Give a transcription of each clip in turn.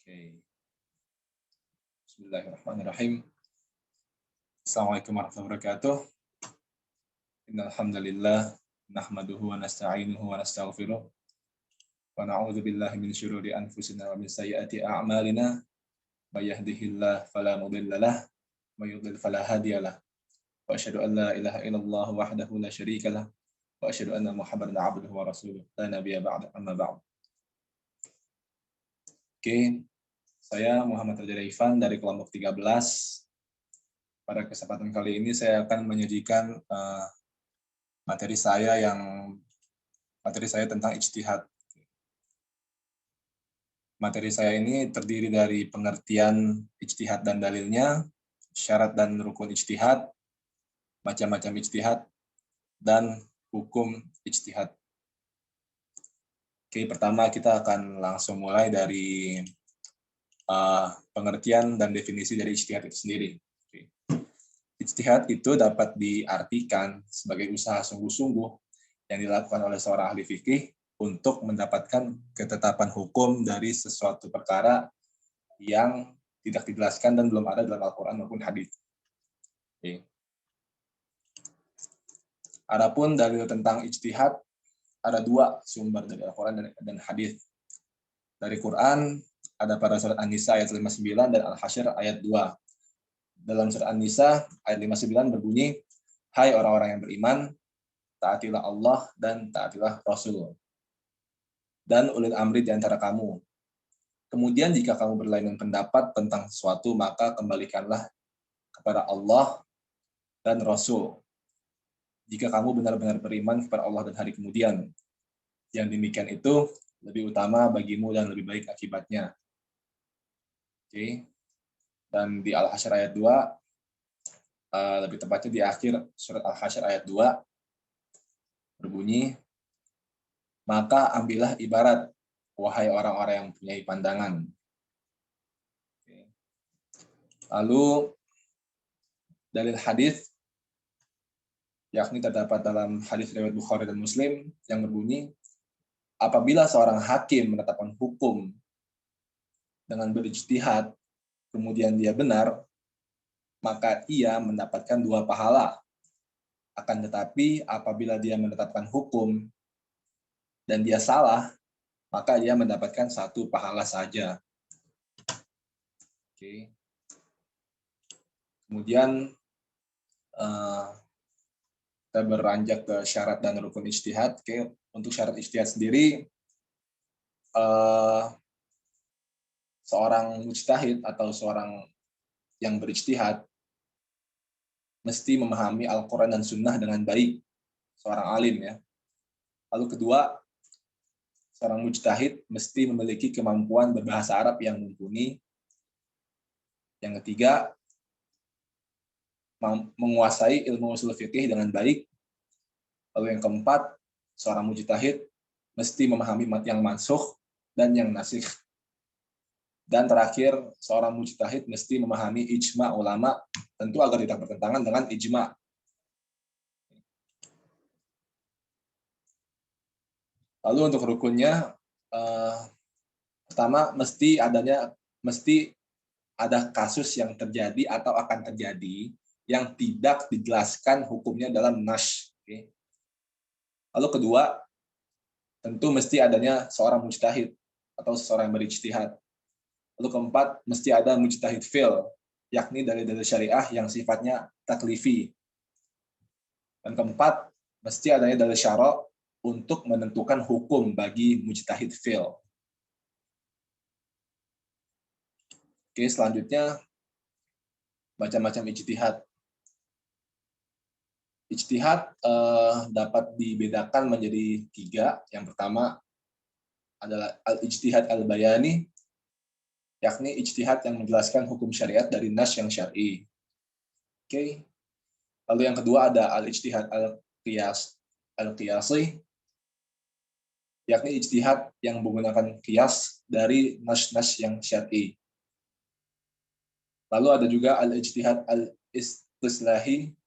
Oke. Bismillahirrahmanirrahim. Assalamualaikum warahmatullahi wabarakatuh. Innal hamdalillah nahmaduhu wa nasta'inuhu wa nastaghfiruh wa na'udzu billahi min syururi anfusina wa min sayyiati a'malina. May yahdihillahu fala mudilla lahu wa may yudlil fala hadiyalah. Wa asyhadu an la ilaha illallah wahdahu la syarikalah wa asyhadu anna Muhammadan 'abduhu wa rasuluh. La nabiyya ba'da, amma ba'd. Oke, saya Muhammad Raja Ivan dari kelompok 13. Pada kesempatan kali ini saya akan menyajikan materi saya tentang ijtihad. Materi saya ini terdiri dari pengertian ijtihad dan dalilnya, syarat dan rukun ijtihad, macam-macam ijtihad, dan hukum ijtihad. Oke, pertama kita akan langsung mulai dari pengertian dan definisi dari ijtihad itu sendiri. Ijtihad itu dapat diartikan sebagai usaha sungguh-sungguh yang dilakukan oleh seorang ahli fikih untuk mendapatkan ketetapan hukum dari sesuatu perkara yang tidak dijelaskan dan belum ada dalam Al-Quran maupun hadis. Oke. Adapun dalil tentang ijtihad, ada dua sumber dari Al-Quran dan hadis. Dari Quran ada pada surat An-Nisa ayat 59 dan Al-Hasyr ayat 2. Dalam surat An-Nisa ayat 59 berbunyi, "Hai orang-orang yang beriman, taatilah Allah dan taatilah Rasul dan ulil amri di antara kamu. Kemudian jika kamu berlainan pendapat tentang sesuatu, maka kembalikanlah kepada Allah dan Rasul. Jika kamu benar-benar beriman kepada Allah dan hari kemudian, yang demikian itu lebih utama bagimu dan lebih baik akibatnya." Oke. Dan di Al-Hasyr ayat 2, lebih tepatnya di akhir surat Al-Hasyr ayat 2, berbunyi, "Maka ambillah ibarat, wahai orang-orang yang mempunyai pandangan." Lalu dalil hadis, yakni terdapat dalam hadis riwayat Bukhari dan Muslim yang berbunyi, apabila seorang hakim menetapkan hukum dengan berijtihad, kemudian dia benar, maka ia mendapatkan 2 pahala. Akan tetapi apabila dia menetapkan hukum dan dia salah, maka dia mendapatkan 1 pahala saja. Oke. Kemudian kita beranjak ke syarat dan rukun ijtihad. Oke. Untuk syarat ijtihad sendiri, seorang mujtahid atau seorang yang berijtihad mesti memahami Al-Quran dan Sunnah dengan baik, seorang alim ya. Lalu kedua, seorang mujtahid mesti memiliki kemampuan berbahasa Arab yang mumpuni. Yang ketiga, menguasai ilmu ushul fikih dengan baik. Lalu yang keempat, seorang mujtahid mesti memahami yang mansukh dan yang nasikh. Dan terakhir, seorang mujtahid mesti memahami ijma ulama, tentu agar tidak bertentangan dengan ijma. Lalu untuk rukunnya, pertama mesti ada kasus yang terjadi atau akan terjadi yang tidak dijelaskan hukumnya dalam nas. Oke. Lalu kedua, tentu mesti adanya seorang mujtahid atau seseorang yang berijtihad. Lalu keempat, mesti ada mujtahid fil, yakni dari dalil syariah yang sifatnya taklifi. Dan keempat, mesti adanya dalil syara' untuk menentukan hukum bagi mujtahid fil. Oke, selanjutnya macam-macam ijtihad. Ijtihad dapat dibedakan menjadi 3. Yang pertama adalah al-ijtihad al-bayani, yakni ijtihad yang menjelaskan hukum syariat dari nas yang syar'i. Oke. Lalu yang kedua ada al-ijtihad al-qiyasi, yakni ijtihad yang menggunakan qiyas dari nas-nas yang syar'i. Lalu ada juga al-ijtihad al-istislahi,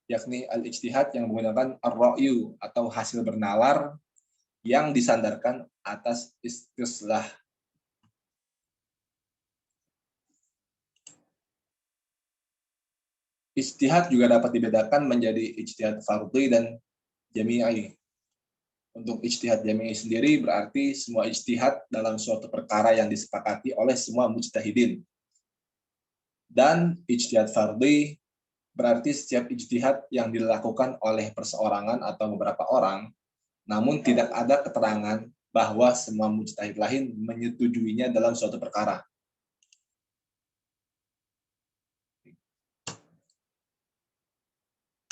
yakni al-ijtihad yang menggunakan ar-ra'yu atau hasil bernalar yang disandarkan atas istislah. Ijtihad juga dapat dibedakan menjadi ijtihad fardhi dan jami'i. Untuk ijtihad jami'i sendiri berarti semua ijtihad dalam suatu perkara yang disepakati oleh semua mujtahidin. Dan ijtihad fardhi berarti setiap ijtihad yang dilakukan oleh perseorangan atau beberapa orang, namun tidak ada keterangan bahwa semua mujtahid lain menyetujuinya dalam suatu perkara.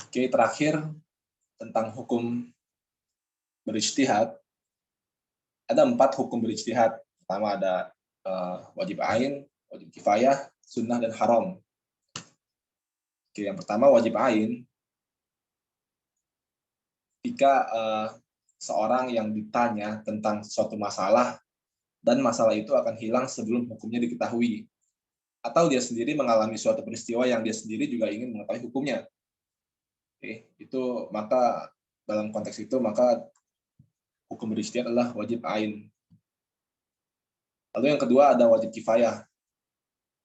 Oke, terakhir tentang hukum berijtihad. Ada 4 hukum berijtihad. Pertama ada wajib ain, wajib kifayah, sunnah, dan haram. Oke, yang pertama wajib ain. Jika seorang yang ditanya tentang suatu masalah dan masalah itu akan hilang sebelum hukumnya diketahui, atau dia sendiri mengalami suatu peristiwa yang dia sendiri juga ingin mengetahui hukumnya. Oke, itu maka dalam konteks itu maka hukum berijtihad adalah wajib ain. Lalu yang kedua ada wajib kifayah,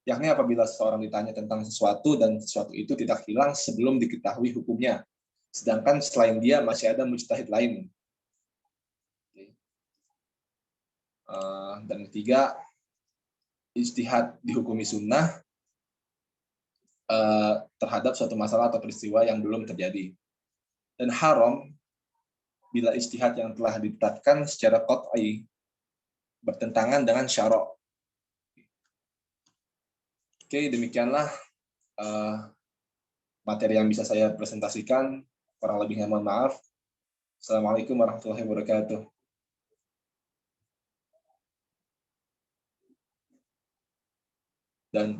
yakni apabila seseorang ditanya tentang sesuatu dan sesuatu itu tidak hilang sebelum diketahui hukumnya, sedangkan selain dia masih ada mujtahid lain. Dan ketiga, ijtihad dihukumi sunnah terhadap suatu masalah atau peristiwa yang belum terjadi. Dan haram bila ijtihad yang telah ditetapkan secara qat'i bertentangan dengan syara'. Oke, demikianlah materi yang bisa saya presentasikan. Kurang lebihnya mohon maaf. Assalamualaikum warahmatullahi wabarakatuh. Dan